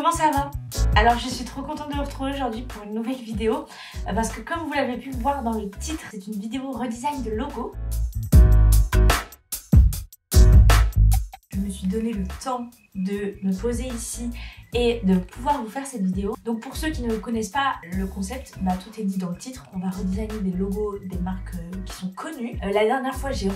comment ça va? Alors je suis trop contente de vous retrouver aujourd'hui pour une nouvelle vidéo parce que comme vous l'avez pu voir dans le titre, c'est une vidéo redesign de logo. Je me suis donné le temps de me poser ici et de pouvoir vous faire cette vidéo. Donc pour ceux qui ne connaissent pas le concept, tout est dit dans le titre. On va redesigner des logos des marques qui sont connues. La dernière fois j'ai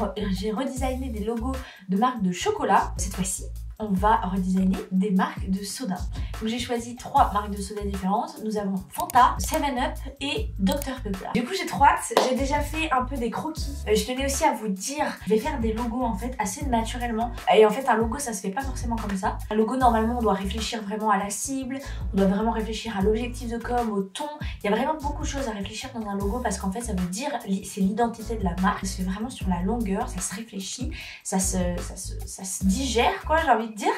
redesigné des logos de marques de chocolat. Cette fois-ci on va redesigner des marques de soda. Donc j'ai choisi 3 marques de soda différentes. Nous avons Fanta, 7up et Dr Pepper. Du coup j'ai trop hâte, j'ai déjà fait un peu des croquis. Je tenais aussi à vous dire, je vais faire des logos en fait assez naturellement. Et en fait un logo ça se fait pas forcément comme ça. Un logo normalement on doit réfléchir vraiment à la cible, on doit vraiment réfléchir à l'objectif de com, au ton. Il y a vraiment beaucoup de choses à réfléchir dans un logo parce qu'en fait ça veut dire, c'est l'identité de la marque. Ça se fait vraiment sur la longueur, ça se réfléchit, ça se digère quoi, j'ai envie de dire.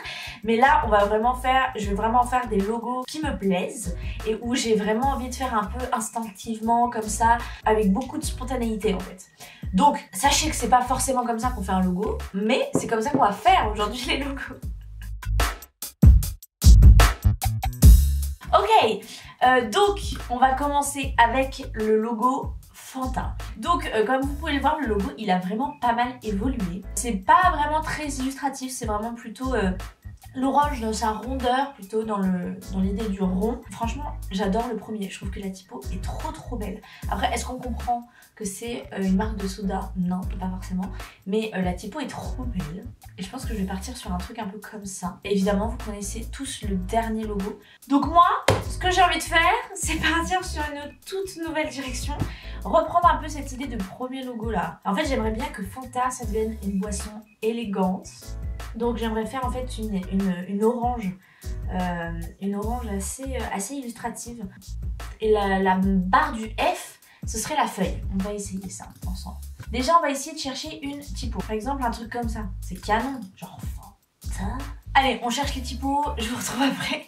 Mais là on va vraiment faire, je vais vraiment faire des logos qui me plaisent et où j'ai vraiment envie de faire un peu instinctivement comme ça, avec beaucoup de spontanéité en fait. Donc sachez que c'est pas forcément comme ça qu'on fait un logo, mais c'est comme ça qu'on va faire aujourd'hui les logos. Ok, donc on va commencer avec le logo Fanta. Donc comme vous pouvez le voir, le logo il a vraiment pas mal évolué. C'est pas vraiment très illustratif, c'est vraiment plutôt l'orange dans sa rondeur, plutôt dans l'idée du rond. Franchement j'adore le premier, je trouve que la typo est trop belle. Après est-ce qu'on comprend que c'est une marque de soda? Non, pas forcément, mais la typo est trop belle et je pense que je vais partir sur un truc un peu comme ça. Et évidemment vous connaissez tous le dernier logo. Donc moi ce que j'ai envie de faire c'est partir sur une toute nouvelle direction, reprendre un peu cette idée de premier logo là. En fait j'aimerais bien que Fanta ça devienne une boisson élégante. Donc j'aimerais faire en fait une orange assez illustrative. Et la barre du F, ce serait la feuille. On va essayer ça ensemble. Déjà on va essayer de chercher une typo. Par exemple un truc comme ça, c'est canon, genre Fanta. Allez on cherche les typos, je vous retrouve après.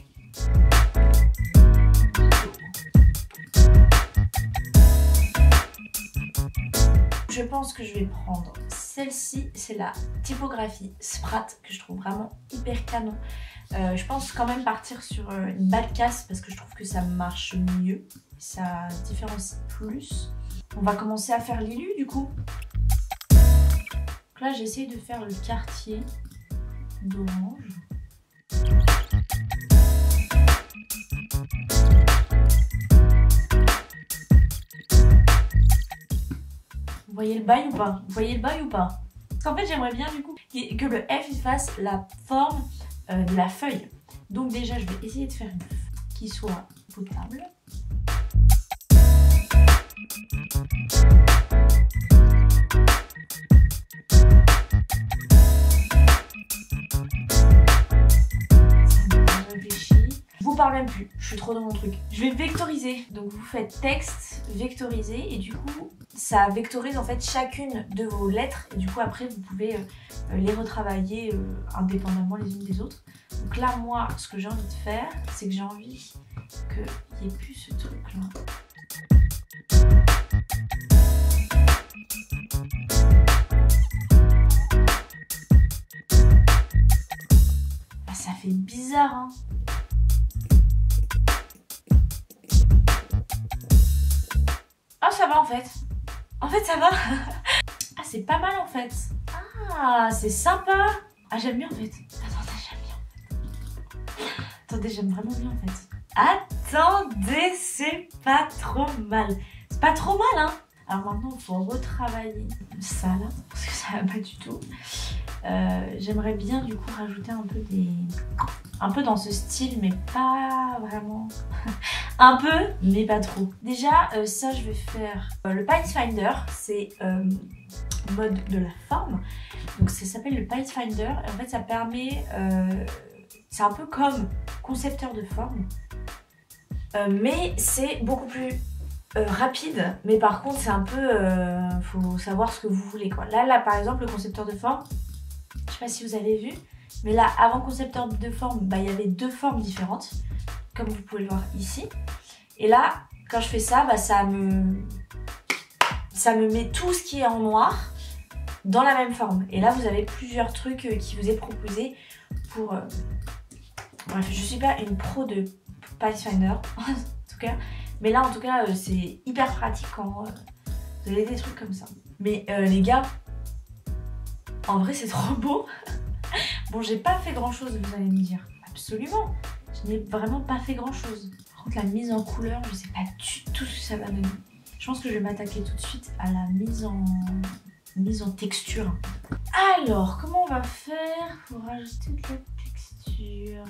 Je pense que je vais prendre celle-ci, c'est la typographie Sprat que je trouve vraiment hyper canon. Je pense quand même partir sur une balle casse parce que je trouve que ça marche mieux, ça différencie plus. On va commencer à faire l'illu du coup. Donc là j'essaye de faire le quartier d'orange. Vous voyez le bail ou pas? Vous voyez le bail ou pas? Parce qu'en fait j'aimerais bien du coup que le F il fasse la forme de la feuille. Donc déjà je vais essayer de faire une qui soit potable. Je vous parle même plus, je suis trop dans mon truc. Je vais vectoriser. Donc vous faites texte, vectoriser et du coup ça vectorise en fait chacune de vos lettres et du coup après vous pouvez les retravailler indépendamment les unes des autres. Donc là moi ce que j'ai envie de faire c'est que j'ai envie qu'il n'y ait plus ce truc là. Ça fait bizarre hein. Ah ça va en fait. En fait ça va. Ah c'est pas mal en fait. Ah c'est sympa. Ah j'aime bien en fait. Attendez j'aime bien en fait. Attendez j'aime vraiment bien en fait. Attendez c'est pas trop mal. C'est pas trop mal hein. Alors maintenant il faut retravailler ça là. Parce que ça va pas du tout. J'aimerais bien du coup rajouter un peu dans ce style mais pas vraiment. Un peu mais pas trop. Déjà ça je vais faire le Pathfinder, c'est mode de la forme. Donc ça s'appelle le Pathfinder et en fait ça permet, c'est un peu comme concepteur de forme mais c'est beaucoup plus rapide, mais par contre c'est un peu, faut savoir ce que vous voulez quoi. Là par exemple le concepteur de forme, je sais pas si vous avez vu, mais là avant concepteur de forme, il y avait 2 formes différentes, comme vous pouvez le voir ici. Et là, quand je fais ça, ça me met tout ce qui est en noir dans la même forme. Et là, vous avez plusieurs trucs qui vous est proposé pour Bref, je suis pas une pro de Pathfinder, en tout cas. Mais là, en tout cas, c'est hyper pratique quand vous avez des trucs comme ça. Mais les gars, en vrai, c'est trop beau. Bon, j'ai pas fait grand chose, vous allez me dire. Absolument, je n'ai vraiment pas fait grand chose. Par contre, la mise en couleur, je sais pas du tout ce que ça va donner. Je pense que je vais m'attaquer tout de suite à la mise en texture. Alors, comment on va faire pour rajouter de la texture?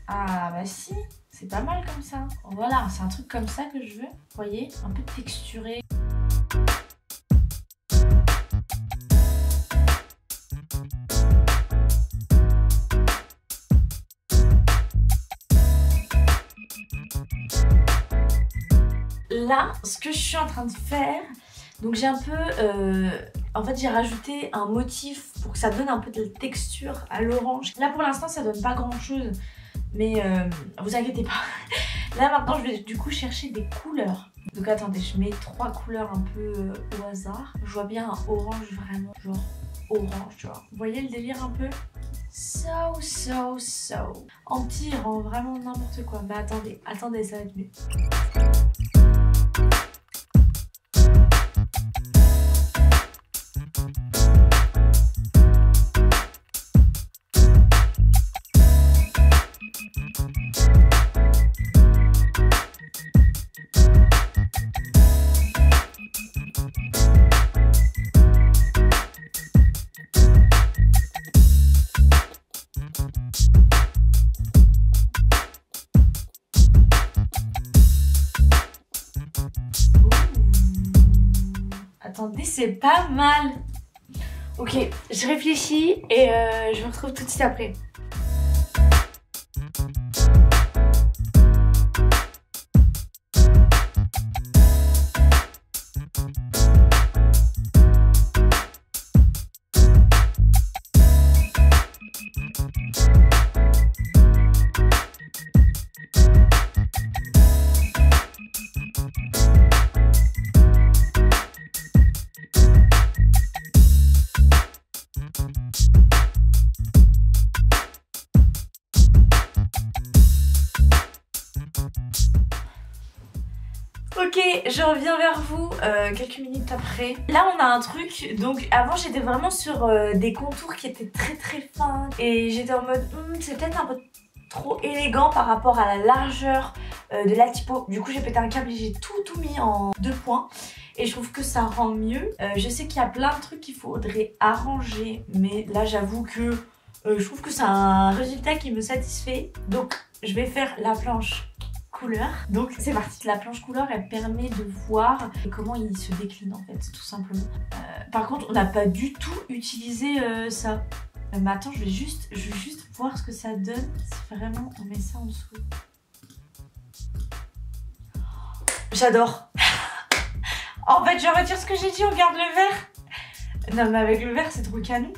Ah bah si, c'est pas mal comme ça. Voilà, c'est un truc comme ça que je veux. Vous voyez, un peu texturé. Là, ce que je suis en train de faire, donc j'ai un peu... en fait, j'ai rajouté un motif pour que ça donne un peu de texture à l'orange. Là, pour l'instant, ça donne pas grand-chose. Mais vous inquiétez pas. Là maintenant je vais du coup chercher des couleurs. Donc attendez, je mets 3 couleurs un peu au hasard. Je vois bien un orange vraiment, genre orange, tu vois. Vous voyez le délire un peu? So. En tirant vraiment n'importe quoi. Mais attendez, ça va être mieux. Attendez, c'est pas mal. Ok, je réfléchis et je vous retrouve tout de suite après. Ok, je reviens vers vous quelques minutes après. Là on a un truc, donc avant j'étais vraiment sur des contours qui étaient très fins. Et j'étais en mode, c'est peut-être un peu trop élégant par rapport à la largeur de la typo. Du coup j'ai pété un câble et j'ai tout mis en 2 points. Et je trouve que ça rend mieux. Je sais qu'il y a plein de trucs qu'il faudrait arranger. Mais là j'avoue que je trouve que c'est un résultat qui me satisfait. Donc je vais faire la planche couleur. Donc c'est parti. La planche couleur elle permet de voir comment il se décline en fait, tout simplement. Par contre on n'a pas du tout utilisé ça. Mais attends, je vais juste voir ce que ça donne si vraiment on met ça en dessous. J'adore. En fait je retire ce que j'ai dit, on garde le vert. Non mais avec le vert c'est trop canon.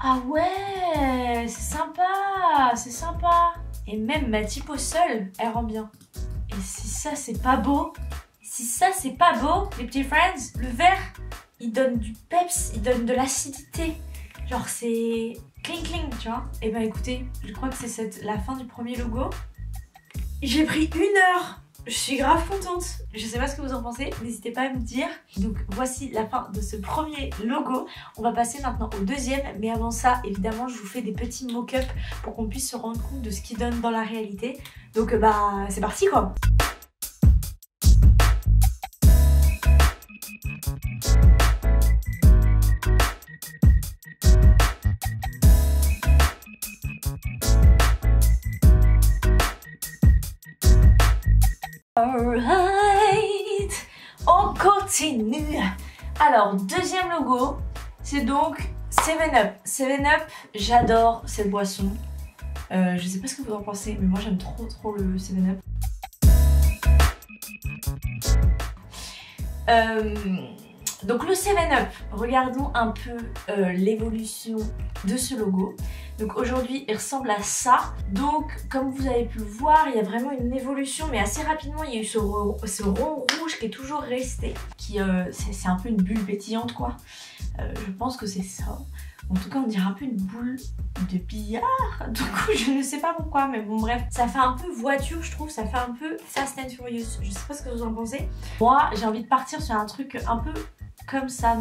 Ah ouais, c'est sympa. Et même ma typo seule, elle rend bien. Et si ça c'est pas beau, les petits friends, le vert, il donne du peps, il donne de l'acidité. Genre c'est cling, tu vois. Et ben écoutez, je crois que c'est la fin du premier logo. J'ai pris 1 heure. Je suis grave contente. Je sais pas ce que vous en pensez, n'hésitez pas à me dire. Donc voici la fin de ce premier logo. On va passer maintenant au deuxième, mais avant ça, évidemment, je vous fais des petits mock-up pour qu'on puisse se rendre compte de ce qu'il donne dans la réalité. Donc bah c'est parti quoi. Alright, on continue. Alors, deuxième logo, c'est donc 7up. 7up, j'adore cette boisson. Je sais pas ce que vous en pensez, mais moi j'aime trop le 7-Up. Donc le 7-Up, regardons un peu l'évolution de ce logo. Donc aujourd'hui il ressemble à ça. Donc comme vous avez pu le voir, il y a vraiment une évolution, mais assez rapidement il y a eu ce rond rouge qui est toujours resté. C'est un peu une bulle pétillante quoi. Je pense que c'est ça. En tout cas on dirait un peu une boule de billard. Du coup je ne sais pas pourquoi, mais bon bref. Ça fait un peu voiture je trouve, ça fait un peu Fast and Furious. Je sais pas ce que vous en pensez. Moi j'ai envie de partir sur un truc un peu comme ça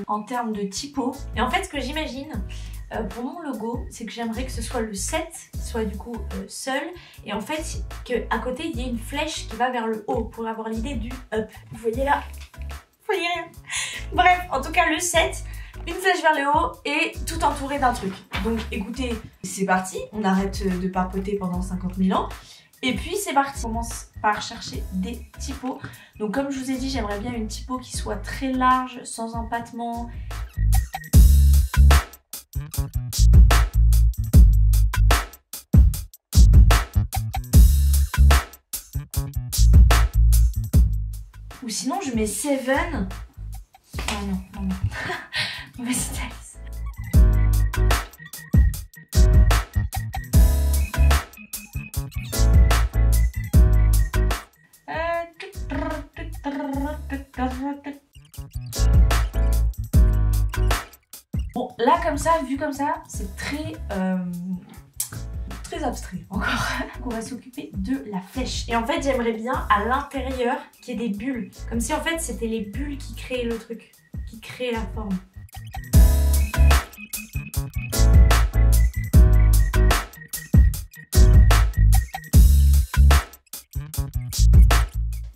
en termes de typo. Et en fait ce que j'imagine pour mon logo, c'est que j'aimerais que ce soit le 7 qui soit du coup seul, et en fait qu'à côté il y ait une flèche qui va vers le haut pour avoir l'idée du up. Vous voyez là? Vous voyez rien? Bref, en tout cas le 7, une flèche vers le haut et tout entouré d'un truc. Donc écoutez, c'est parti, on arrête de papoter pendant 50 000 ans. Et puis c'est parti, on commence par chercher des typos. Donc comme je vous ai dit, j'aimerais bien une typo qui soit très large, sans empattement. Ou sinon je mets 7. Ah non. Mauvaise styles. Bon, là comme ça, vu comme ça, c'est très abstrait encore. On va s'occuper de la flèche. Et en fait, j'aimerais bien à l'intérieur qu'il y ait des bulles. Comme si en fait, c'était les bulles qui créaient le truc, qui créaient la forme.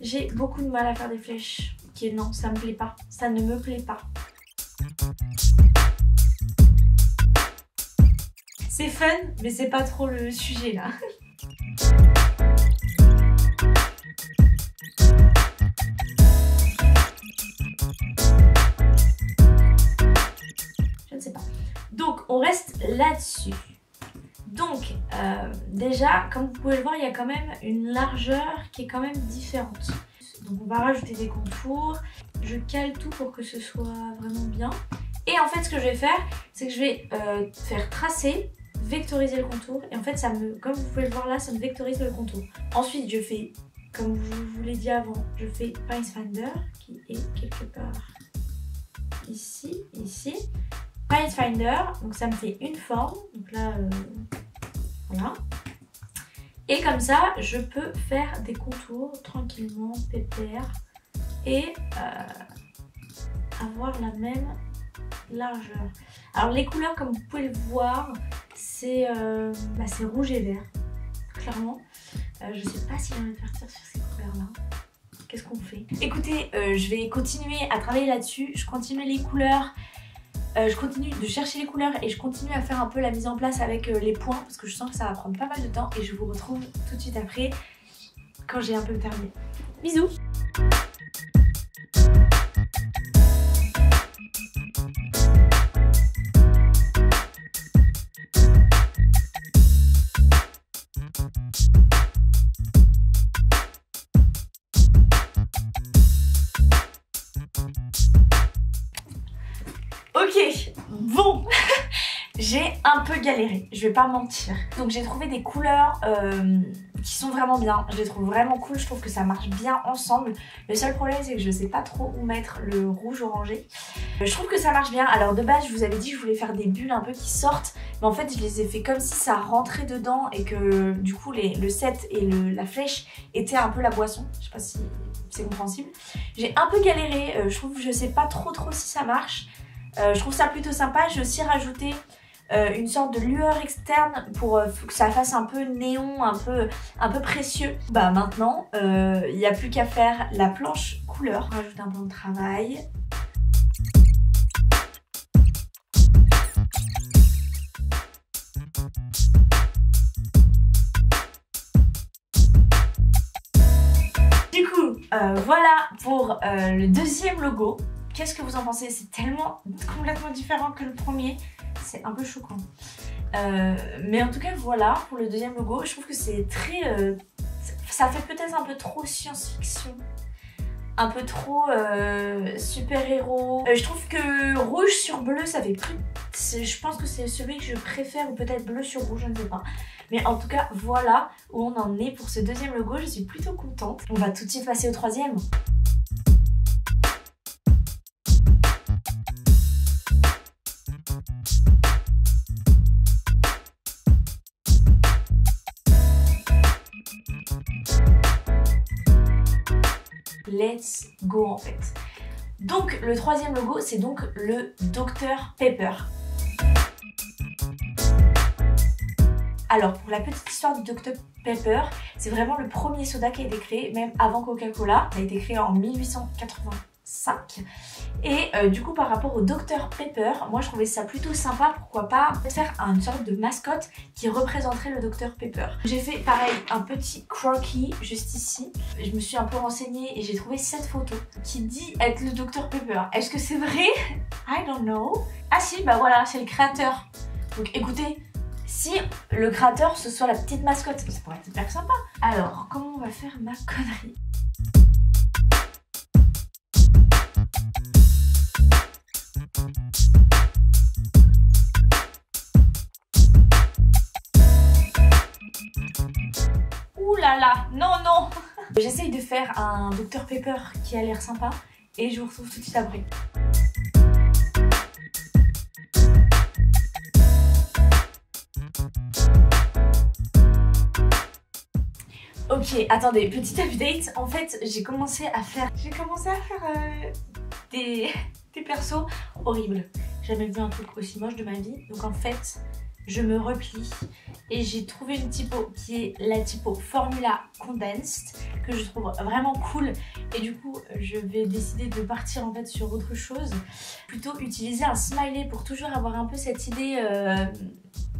J'ai beaucoup de mal à faire des flèches. Ok, non, ça me plaît pas. Ça ne me plaît pas. C'est fun, mais c'est pas trop le sujet là. Je ne sais pas. Donc, on reste là-dessus. Donc, déjà, comme vous pouvez le voir, il y a quand même une largeur qui est quand même différente. Donc, on va rajouter des contours. Je cale tout pour que ce soit vraiment bien. Et en fait, ce que je vais faire, c'est que je vais faire tracer, vectoriser le contour. Et en fait, comme vous pouvez le voir là, ça me vectorise le contour. Ensuite, je fais, comme je vous l'ai dit avant, je fais Pathfinder, qui est quelque part ici. Pathfinder, donc ça me fait une forme. Donc là, voilà. Et comme ça, je peux faire des contours tranquillement, pépère, et avoir la même largeur. Alors les couleurs, comme vous pouvez le voir, c'est rouge et vert, clairement. Je sais pas si j'ai envie de partir sur ces couleurs là. Qu'est-ce qu'on fait? Écoutez, je vais continuer à travailler là-dessus. Je continue les couleurs. Je continue de chercher les couleurs et je continue à faire un peu la mise en place avec les points parce que je sens que ça va prendre pas mal de temps et je vous retrouve tout de suite après quand j'ai un peu terminé. Bisous! Ok, bon, j'ai un peu galéré, je vais pas mentir. Donc j'ai trouvé des couleurs qui sont vraiment bien, je les trouve vraiment cool, je trouve que ça marche bien ensemble. Le seul problème c'est que je sais pas trop où mettre le rouge orangé. Je trouve que ça marche bien. Alors de base je vous avais dit que je voulais faire des bulles un peu qui sortent, mais en fait je les ai fait comme si ça rentrait dedans et que du coup le 7 et la flèche étaient un peu la boisson. Je sais pas si c'est compréhensible. J'ai un peu galéré, je sais pas trop si ça marche. Je trouve ça plutôt sympa. J'ai aussi rajouté une sorte de lueur externe pour que ça fasse un peu néon, un peu précieux. Bah maintenant, il n'y a plus qu'à faire la planche couleur. Rajouter un plan de travail. Du coup, voilà pour le deuxième logo. Qu'est-ce que vous en pensez? C'est tellement complètement différent que le premier, c'est un peu choquant. Mais en tout cas voilà pour le deuxième logo. Je trouve que c'est très... ça fait peut-être un peu trop science-fiction. Un peu trop super-héros. Je trouve que rouge sur bleu ça fait plus... Je pense que c'est celui que je préfère, ou peut-être bleu sur rouge, je ne sais pas. Mais en tout cas voilà où on en est pour ce deuxième logo. Je suis plutôt contente. On va tout de suite passer au troisième. Let's go en fait. Donc le troisième logo c'est donc le Dr Pepper. Alors pour la petite histoire du Dr Pepper, c'est vraiment le premier soda qui a été créé, même avant Coca-Cola. Ça a été créé en 1885. Et du coup par rapport au Dr Pepper, moi je trouvais ça plutôt sympa, pourquoi pas faire une sorte de mascotte qui représenterait le Dr Pepper. J'ai fait pareil un petit croquis juste ici. Je me suis un peu renseignée et j'ai trouvé cette photo qui dit être le Dr Pepper. Est-ce que c'est vrai? I don't know. Ah si, bah voilà, c'est le créateur. Donc écoutez, si le créateur ce soit la petite mascotte, ça pourrait être super sympa. Alors comment on va faire ma connerie? Ouh là là, non non. J'essaye de faire un Dr Pepper qui a l'air sympa et je vous retrouve tout de suite après. Ok, attendez, petit update. En fait, j'ai commencé à faire des persos horribles. J'ai jamais vu un truc aussi moche de ma vie. Donc en fait, je me replie et j'ai trouvé une typo qui est la typo Formula Condensed que je trouve vraiment cool. Et du coup, je vais décider de partir en fait sur autre chose. Plutôt utiliser un smiley pour toujours avoir un peu cette idée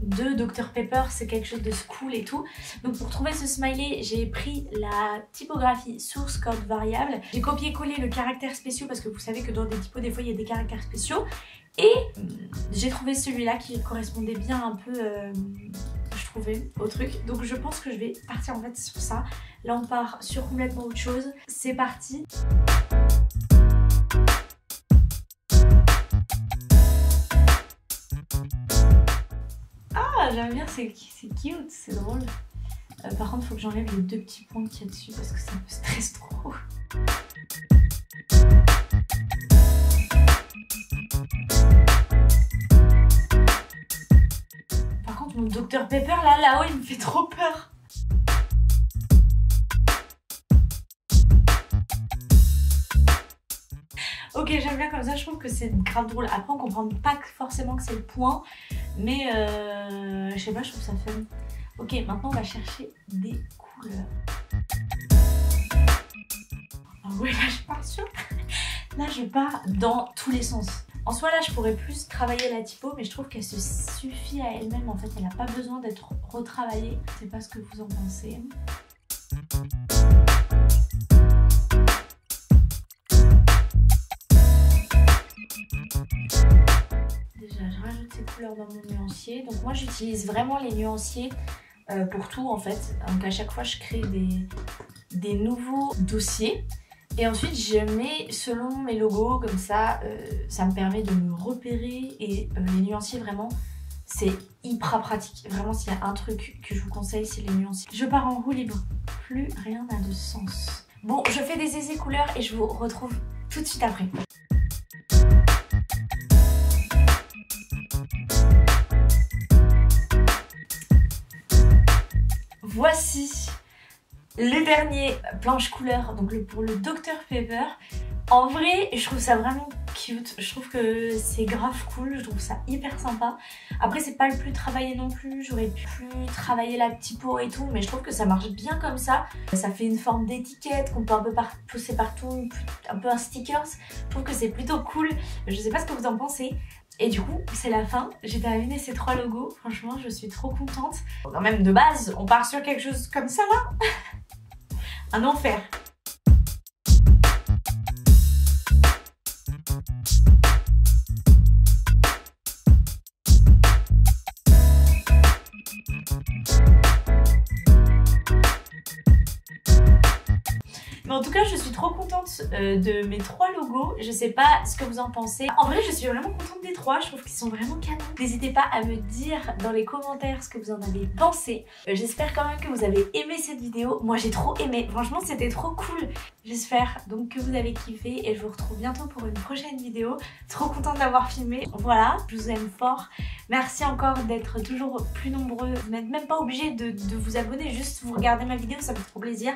de Dr Pepper, c'est quelque chose de cool et tout. Donc pour trouver ce smiley, j'ai pris la typographie source code variable. J'ai copié-collé le caractère spéciaux parce que vous savez que dans des typos, des fois, il y a des caractères spéciaux. Et j'ai trouvé celui-là qui correspondait bien un peu, je trouvais, au truc. Donc je pense que je vais partir en fait sur ça. Là, on part sur complètement autre chose. C'est parti. Ah, j'aime bien, c'est cute, c'est drôle. Par contre, il faut que j'enlève les deux petits points qu'il y a dessus parce que ça me stresse trop. Par contre, mon Dr Pepper, là-haut, il me fait trop peur. Ok, j'aime bien comme ça, je trouve que c'est grave drôle. Après, on comprend pas forcément que c'est le point, mais je sais pas, je trouve ça fun. Ok, maintenant on va chercher des couleurs. Ah ouais, là je pars sur... Là je pars dans tous les sens. En soi là je pourrais plus travailler la typo, mais je trouve qu'elle se suffit à elle-même. En fait, elle n'a pas besoin d'être retravaillée. Je sais pas ce que vous en pensez. Déjà, je rajoute ces couleurs dans mon nuancier. Donc moi j'utilise vraiment les nuanciers pour tout en fait. Donc à chaque fois je crée des nouveaux dossiers. Et ensuite je mets selon mes logos, comme ça, ça me permet de me repérer. Et les nuanciers vraiment, c'est hyper pratique. Vraiment s'il y a un truc que je vous conseille, c'est les nuanciers. Je pars en roue libre, plus rien n'a de sens. Bon, je fais des essais couleurs et je vous retrouve tout de suite après. Voici le dernier planche couleur, donc pour le Dr Pepper. En vrai, je trouve ça vraiment cute. Je trouve que c'est grave cool, je trouve ça hyper sympa. Après, c'est pas le plus travaillé non plus. J'aurais pu travailler la typo et tout, mais je trouve que ça marche bien comme ça. Ça fait une forme d'étiquette qu'on peut un peu pousser partout, un peu un stickers. Je trouve que c'est plutôt cool. Je sais pas ce que vous en pensez. Et du coup, c'est la fin. J'ai terminé ces 3 logos. Franchement, je suis trop contente. Quand même, de base, on part sur quelque chose comme ça, là. Un enfer. Mais en tout cas, je suis trop contente de mes 3 logos. Je sais pas ce que vous en pensez. En vrai, je suis vraiment contente des 3. Je trouve qu'ils sont vraiment canons. N'hésitez pas à me dire dans les commentaires ce que vous en avez pensé. J'espère quand même que vous avez aimé cette vidéo. Moi, j'ai trop aimé. Franchement, c'était trop cool. J'espère donc que vous avez kiffé et je vous retrouve bientôt pour une prochaine vidéo. Trop contente d'avoir filmé. Voilà, je vous aime fort. Merci encore d'être toujours plus nombreux. Vous n'êtes même pas obligé de vous abonner, juste vous regardez ma vidéo, ça me fait trop plaisir.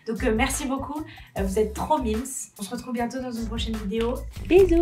Donc merci beaucoup, vous êtes trop mimes. On se retrouve bientôt dans une prochaine vidéo. Bisous.